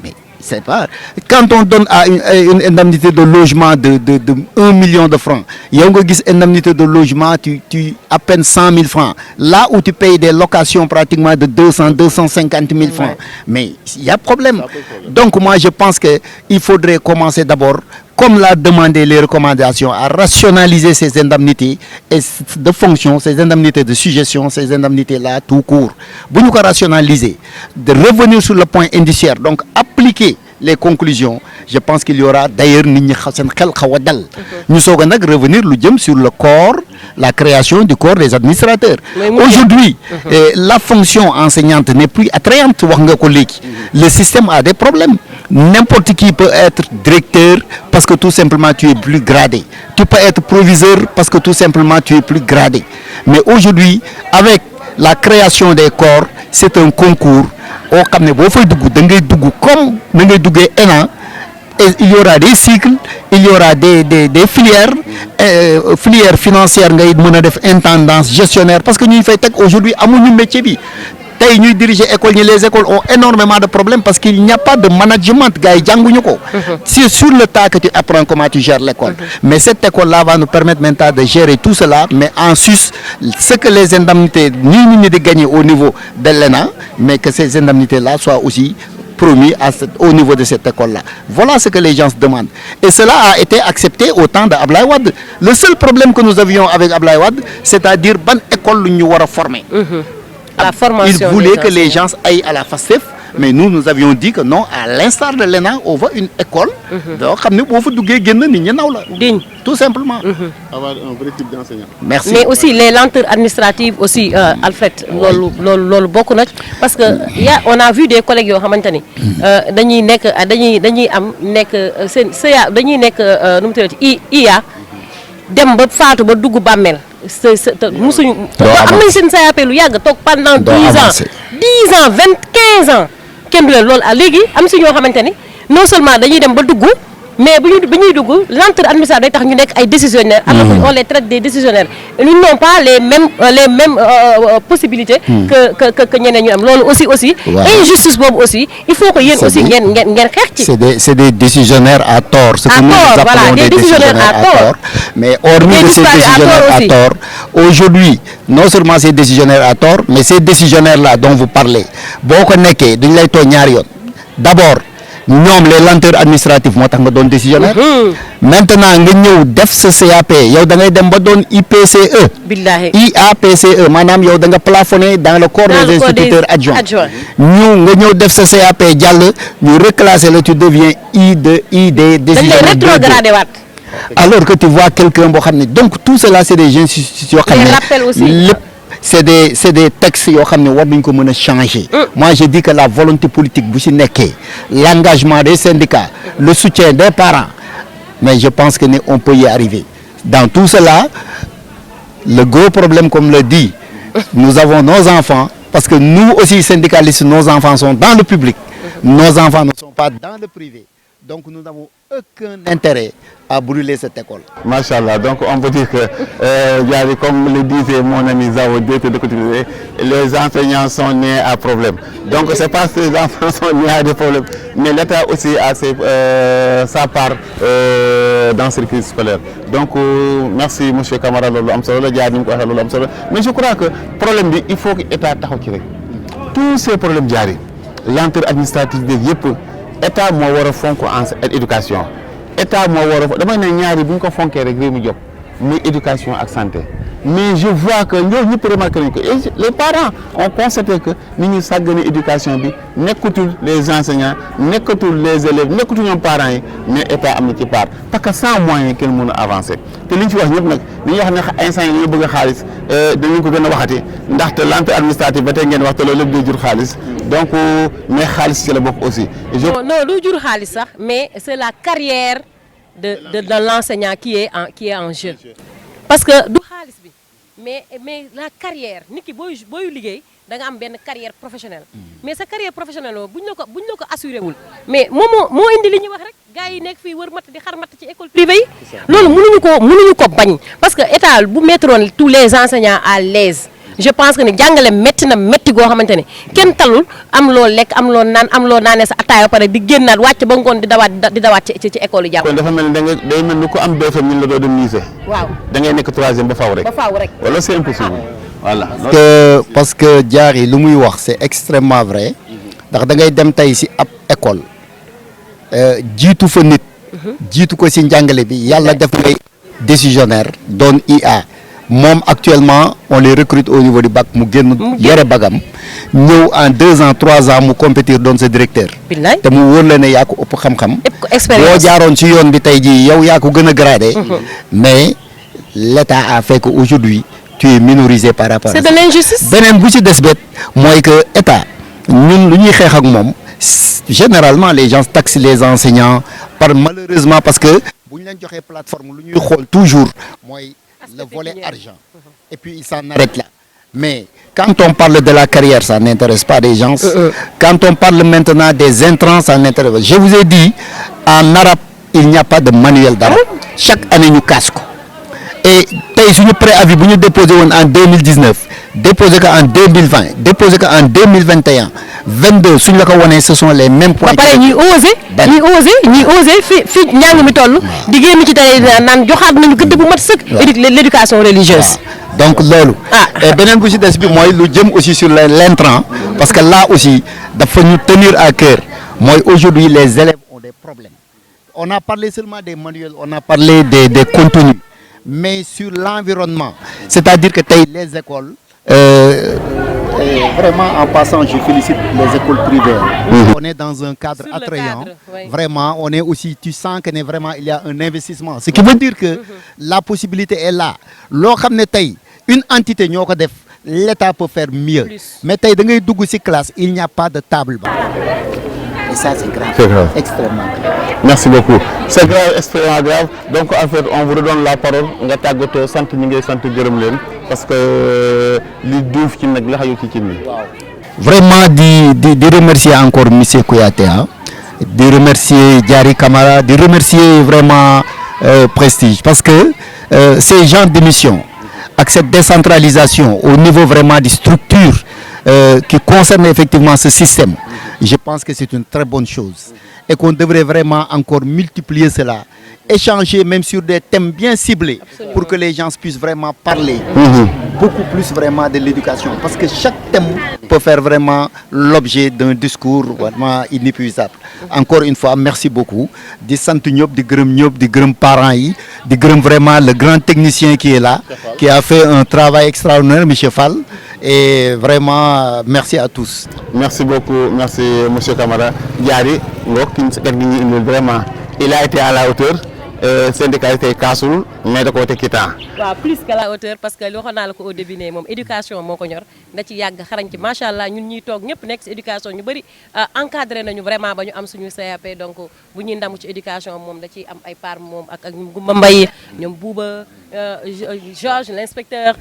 Mais c'est pas... Quand on donne à une indemnité de logement de 1 million de francs, il y a une indemnité de logement, tu à peine 100 000 francs. Là où tu payes des locations pratiquement de 250 000 francs. Mais il y a problème. Donc moi, je pense qu'il faudrait commencer d'abord, comme l'a demandé les recommandations, à rationaliser ces indemnités de fonction, ces indemnités de suggestion, ces indemnités-là tout court. Pour nous rationaliser, de revenir sur le point indiciaire, donc appliquer les conclusions, je pense qu'il y aura d'ailleurs nous revenir sur le corps, la création du corps des administrateurs. Aujourd'hui, la fonction enseignante n'est plus attrayante. Le système a des problèmes. N'importe qui peut être directeur parce que tout simplement tu es plus gradé. Tu peux être proviseur parce que tout simplement tu es plus gradé. Mais aujourd'hui, avec la création des corps, c'est un concours. Comme il y aura des cycles, il y aura des filières, filières financières, intendance, gestionnaire, parce que nous faisons aujourd'hui à mon métier. Les écoles ont énormément de problèmes parce qu'il n'y a pas de management. C'est sur le tas que tu apprends comment tu gères l'école. Mais cette école-là va nous permettre maintenant de gérer tout cela, mais en sus, ce que les indemnités, ni de gagner au niveau de l'ENA, mais que ces indemnités-là soient aussi promis au niveau de cette école-là. Voilà ce que les gens se demandent. Et cela a été accepté au temps de Ablaye Wade. Le seul problème que nous avions avec Ablaye Wade, c'est-à-dire bonne école nous devons former. La formation. Il voulait que les gens aillent à la FASTEF, mais nous avions dit que non, à l'instar de l'ENA, on veut une école. Donc, tout simplement. Avoir un vrai type d'enseignant. Merci. Mais aussi les lenteurs administratives aussi, Alfred, lolu bokku na parce que on a vu des collègues yo xamanteni dañuy am nek dañuy nek num teuti IA dem ba faatu ba dugg bammel musuñu am nañ seen CAP lu yàgg toog pendant 10 ans 15 ans kenn du leen loolu léegi am si ñoo xamante ni non seulement dañuy dem ba dugg mais bu ñuy dugg lenteur administrative day tax ñu nekk ay décisionnaires alors qu'on les traite des décisionnaires ils n'ont pas les mêmes possibilités que ñeneen ñu am loolu aussi injustice boobu aussi il faut que yéen aussi ngeen xeex ci c'est des décisionnaires à tort ce que nous appelons des décisionnaires à tort mais hormis de ces décisionnaires à tort aujourd'hui non seulement ces décisionnaires à tort mais ces décisionnaires là dont vous parlez boo ko nekkee duñ lay too ñaari yoon d'abord ñoom les lenteurs administratives moo tax nga doon décisionnaire maintenant nga ñëw def sa CAP yow da ngay dem ba doon IPCE billahi IAPCE maanaam yow da nga plafonné dans le corps des instituteurs adjoints nga ñëw def sa CAP jàll ñu reclasser la tu deviens ID décisionnaire rétrogradé waat alors que tu vois quelqu'un boo xam ne donc tout cela c'est des institutions yoo xam ne lépp c'est des textes yoo xam ne war nañ ko mën a changer. Moi je dis que la volonté politique bu ci nekkee l'engagement des syndicats le soutien des parents mais je pense que on peut y arriver dans tout cela le gros problème comme le dit nous avons nos enfants parce que nous aussi syndicalistes nos enfants sont dans le public nos enfants ne sont pas dans le privé donc nous n'avons aucun intérêt à brûler cette école. Machallah, donc on peut dire que, comme le disait mon ami Zao, les enseignants sont nés à problème. Donc c'est pas que les enfants sont nés à des problèmes, mais l'État aussi a sa part dans ce crise scolaire. Donc merci M. Camara, mais je crois que le problème, il faut que l'État taxaw. Tous ces problèmes jari, lenteur administrative, l'État moo war a fonk en éducation. État moo war a damay ne ñaari bu ñu ko fonkee rek réew mi jóg muy éducation ak santé mais je vois que ñooñu ñëpp remarqué nañu ko et les parents ont constaté que ni ñu sàggane éducation bi nekkatul les enseignants nekkatul les élèves nekkatul ñoom parents yi mais état am na ci part parce que sans moyen kenn mën a avancer te li ñu ci wax ñëpp nag li ñuy wax ne instant yi dañoo bëgg a xaalis dañu ko gën a waxati ndaxte lenteur administrative ba tey ngeen wax te loolu lépp day jur xaalis donc mais xaalis ci la bokk aussi. non du jur xaalis sax mais c'est la carrière de l'enseignant qui est en jeu parce que du xaalis bi mais la carrière nit ki booy liggéey da nga am benn carrière professionnelle mais sa carrière professionnelle buñ la ko assuré wul mais moo indi li ñuy wax rek gars yi nekk fii wër matt di xar matt ci école privée yi loolu mënuñu ko bañ parce que état bu mettroon tous les enseignants à l'aise je pense que ni jàngale métti na métti goo xamante ne kenn talul am loo lekk am loo naan am loo naanee sa ataaya pare di génnaat wàcc ba ngoon di dawaat ci école yi jàpp. kon dafa mel ni day mel ni ku am BFM ñu la doon dem lycée. waaw da ngay nekk troisième ba faaw rek. wala c'est impossible. voilà parce que Diary lu muy wax c'est extrêmement vrai ndax da ngay dem tey si ab école jiitu fa nit. jiitu ko si njàngale bi yàlla def ngay décisionnaire doon IA. moom actuellement on les recrute au niveau du bac mu génn yore bagam ñëw en 2 ans 3 ans mu compétir doon sa directeur te mu wóor la ne yaa ko ëpp xam-xam boo jaaroon ci yoon bi tey jii yow yaa ko gën a gradé mais l'État a fait que aujourd'hui tu es minorisé par rapport c'est de l'injustice beneen bu ci des bet mooy que État ñun lu ñuy xeex ak moom généralement les gens taxent les enseignants malheureusement parce que bu ñu leen joxee plateforme lu ñuy xool toujours mooy le volet argent et puis il s'en arrête là mais quand on parle de la carrière ça n'intéresse pas les gens quand on parle maintenant des intrants ça n'intéresse. Je vous ai dit en arabe il n'y a pas de manuel d'arabe chaque année ñu casse ko et tey suñu préavis bu ñu déposé woon en 2019 déposé ko en 2020 déposé ko en 2021 22 suñ la ko wanee ce sont les mêmes points. ba pare ñuy osé fi njàng mi toll. di génn ci tey naan joxaat nañu gëdd bu mat sëkk. l'éducation religieuse. donc loolu. et beneen bu ci des bi mooy lu jëm aussi sur l'intrant parce que là aussi dafa ñu tenir à cœur Moi, aujourd'hui, les élèves ont des problèmes. On a parlé seulement des manuels, on a parlé des contenus, mais sur l'environnement, c'est-à-dire que les écoles, vraiment en passant, je félicite les écoles privées. On est dans un cadre attrayant. Oui. Vraiment, on est aussi, tu sens qu'il il y a un investissement. Ce qui veut dire que la possibilité est là. Une entité, l'État peut faire mieux. Plus. Mais dans une classe, il n'y a pas de table. Et ça, c'est grave. C'est grave. Extrêmement grave. Merci beaucoup. C'est grave, extrêmement grave. Donc en fait, on vous redonne la parole. Nga tàggatoo sant ñi ngay sant gërëm leen parce que li duuf ci nag la xayu ci ni. Vraiment, de remercier encore M. Kouyaté, hein, de remercier Diary Camara, de remercier vraiment Prestige. Parce que ces genres d'émissions, avec cette décentralisation au niveau vraiment des structures qui concernent effectivement ce système, je pense que c'est une très bonne chose. Et qu'on devrait vraiment encore multiplier cela, échanger même sur des thèmes bien ciblés. Absolument. Pour que les gens puissent vraiment parler beaucoup plus vraiment de l'éducation. Parce que chaque thème peut faire vraiment l'objet d'un discours vraiment inépuisable. Encore une fois, merci beaucoup. Des Santignob, des Gremniop, des Grem parents, des Grem vraiment le grand technicien qui est là, qui a fait un travail extraordinaire, M. Fall. Et vraiment, merci à tous. Merci beaucoup, merci M. Camara. Diary, vraiment, il a été à la hauteur. Syndicalité Kassoul, mais de côté Kita. Plus qu'à la hauteur parce que li waxoon naa la ko au début ne moom éducation moo ko ñor da ci yàgg xarañ ci macha allah ñun ñuy toog ñëpp nekk ci éducation ñu bëri encadré nañu vraiment ba ñu am suñu CAP donc bu ñuy ndamu ci éducation moom da ciy am ay part moom ak ñoom Goumba Mbaye ñoom Bouba Georges l'inspecteur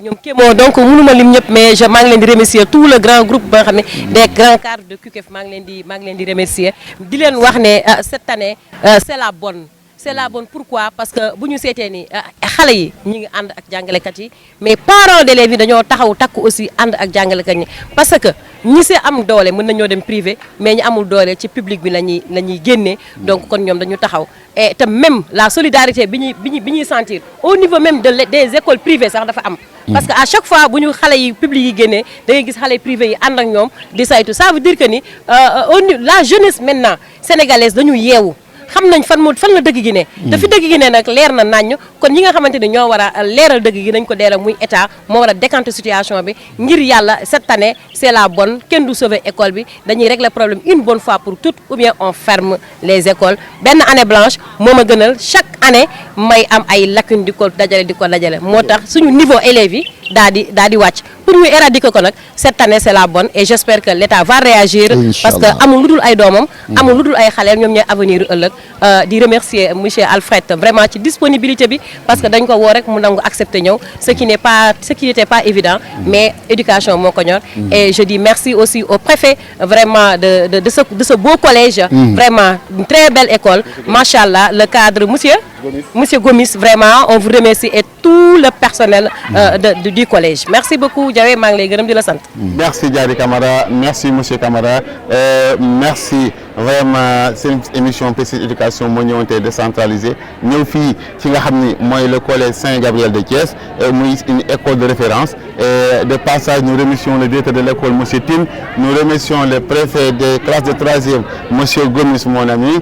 ñoom Kémo donc mënuma lim ñëpp mais maa ngi leen di remercier tout le grand groupe ba nga xam ne des grands cadres de QKEF maa ngi leen di remercier di leen wax ne cette année c'est la bonne. C'est la bonne. Pourquoi? Parce que bu ñu seetee ni xale yi ñi ngi ànd ak jàngalekat yi mais parents d'élèves yi dañoo taxaw takku aussi ànd ak jàngalekat ñi parce que ñi see am doole mën nañoo dem privé mais ñi amul doole ci public bi la ñuy génnee donc kon ñoom dañu taxaw et te même la solidarité bi ñuy sentir au niveau même des écoles privées sax dafa am. Parce que à chaque fois bu ñu xale yi public yi génnee da ngay gis xale privé yi ànd ak ñoom di saytu ça veut dire que ni la jeunesse maintenant sénégalaise dañu yeewu. xam nañ fan la dëgg gi ne te fi dëgg gi ne nag leer na naññ kon ñi nga xamante ni ñoo war a leeral dëgg gi nañ ko deeral muy état moo war a décanter situation bi ngir yàlla cette année c'est la bonne kenn du sauver école bi dañuy régler problème une bonne fois pour toutes ou bien on ferme les écoles benn année blanche moo ma gënal chaque année may am ay lacunes di ko dajale moo tax suñu niveau élèves yi daa di wàcc pour ñu éradiquer ko nag cette année c'est la bonne et j'espère que l'État va réagir parce que amul lu dul ay doomam amul lu dul ay xaleel ñoom ñooy avenir yu ëllëg di remercier monsieur Alfred vraiment ci disponibilité bi parce que dañ ko woo rek mu nangu accepter ñëw ce qui n'était pas évident mais éducation moo ko ñor et je dis merci aussi au préfet vraiment de ce beau collège vraiment une très belle école machallah le cadre monsieur Gomis vraiment on vous remercie et tout le personnel du collège merci beaucoup Diawe maa ngi lay gërëm di la sant. Merci Diary Camara merci monsieur Camara merci vraiment seen émission Prestige éducation moo ñëwoon tey décentralisé ñëw fii ci nga xam ni mooy le collège Saint-Gabriel de Thiès muy une école de référence de passage nous remercions le directeur de l'école monsieur Tine nous remercions le préfet des classes de 3e monsieur Gomis mon ami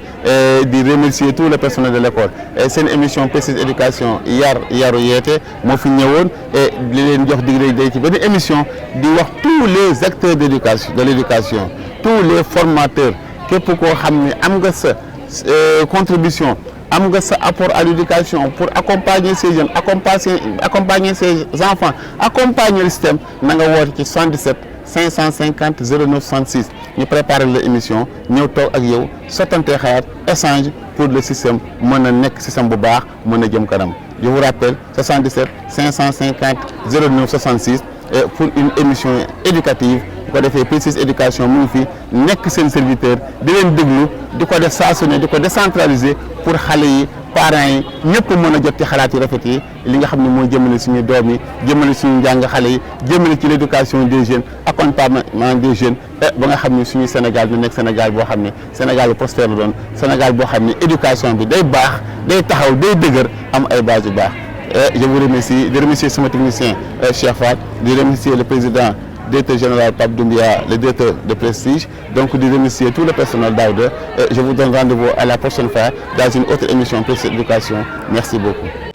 di remercier tout le personnel de l'école seen émission Prestige éducation yaru yeete moo fi ñëwoon et li leen jox dig day ci benn émission di wax tous les acteurs de l'éducation tous les formateurs képp koo xam ne am nga sa contribution am nga sa apport à l'éducation pour accompagner ces jeunes accompagner ces enfants accompagner le système na nga woote ci 77 550 09 66 ñu préparer l'émission ñëw toog ak yow sottante xalaat échange pour le système mën a nekk système bu baax mën a jëm kanam je vous rappelle 77 550 09 66 pour une émission éducative bu ko defee Prestige éducation mu ngi fi nekk seen serviteur di leen déglu di ko def saa su ne di ko décentraliser pour xale yi parents yi ñëpp mën a jot ci xalaat yu rafet yi li nga xam ne mooy jëmale suñu doom yi jëmale suñu njàng xale yi jëmale ci l'éducation des jeunes accompagnement des jeunes ba nga xam ne suñu Sénégal du nekk Sénégal boo xam ne Sénégal bu prospère la doon Sénégal boo xam ne éducation bi day baax day taxaw day dëgër am ay base yu baax je vous remercie de remercier sama technicien Cheikh Fat di remercier le président directeur général Pape Doumbia, le directeur de Prestige. Donc, de remercier tout le personnel d'Aouda. Je vous donne rendez-vous à la prochaine fois dans une autre émission Prestige Éducation. Merci beaucoup.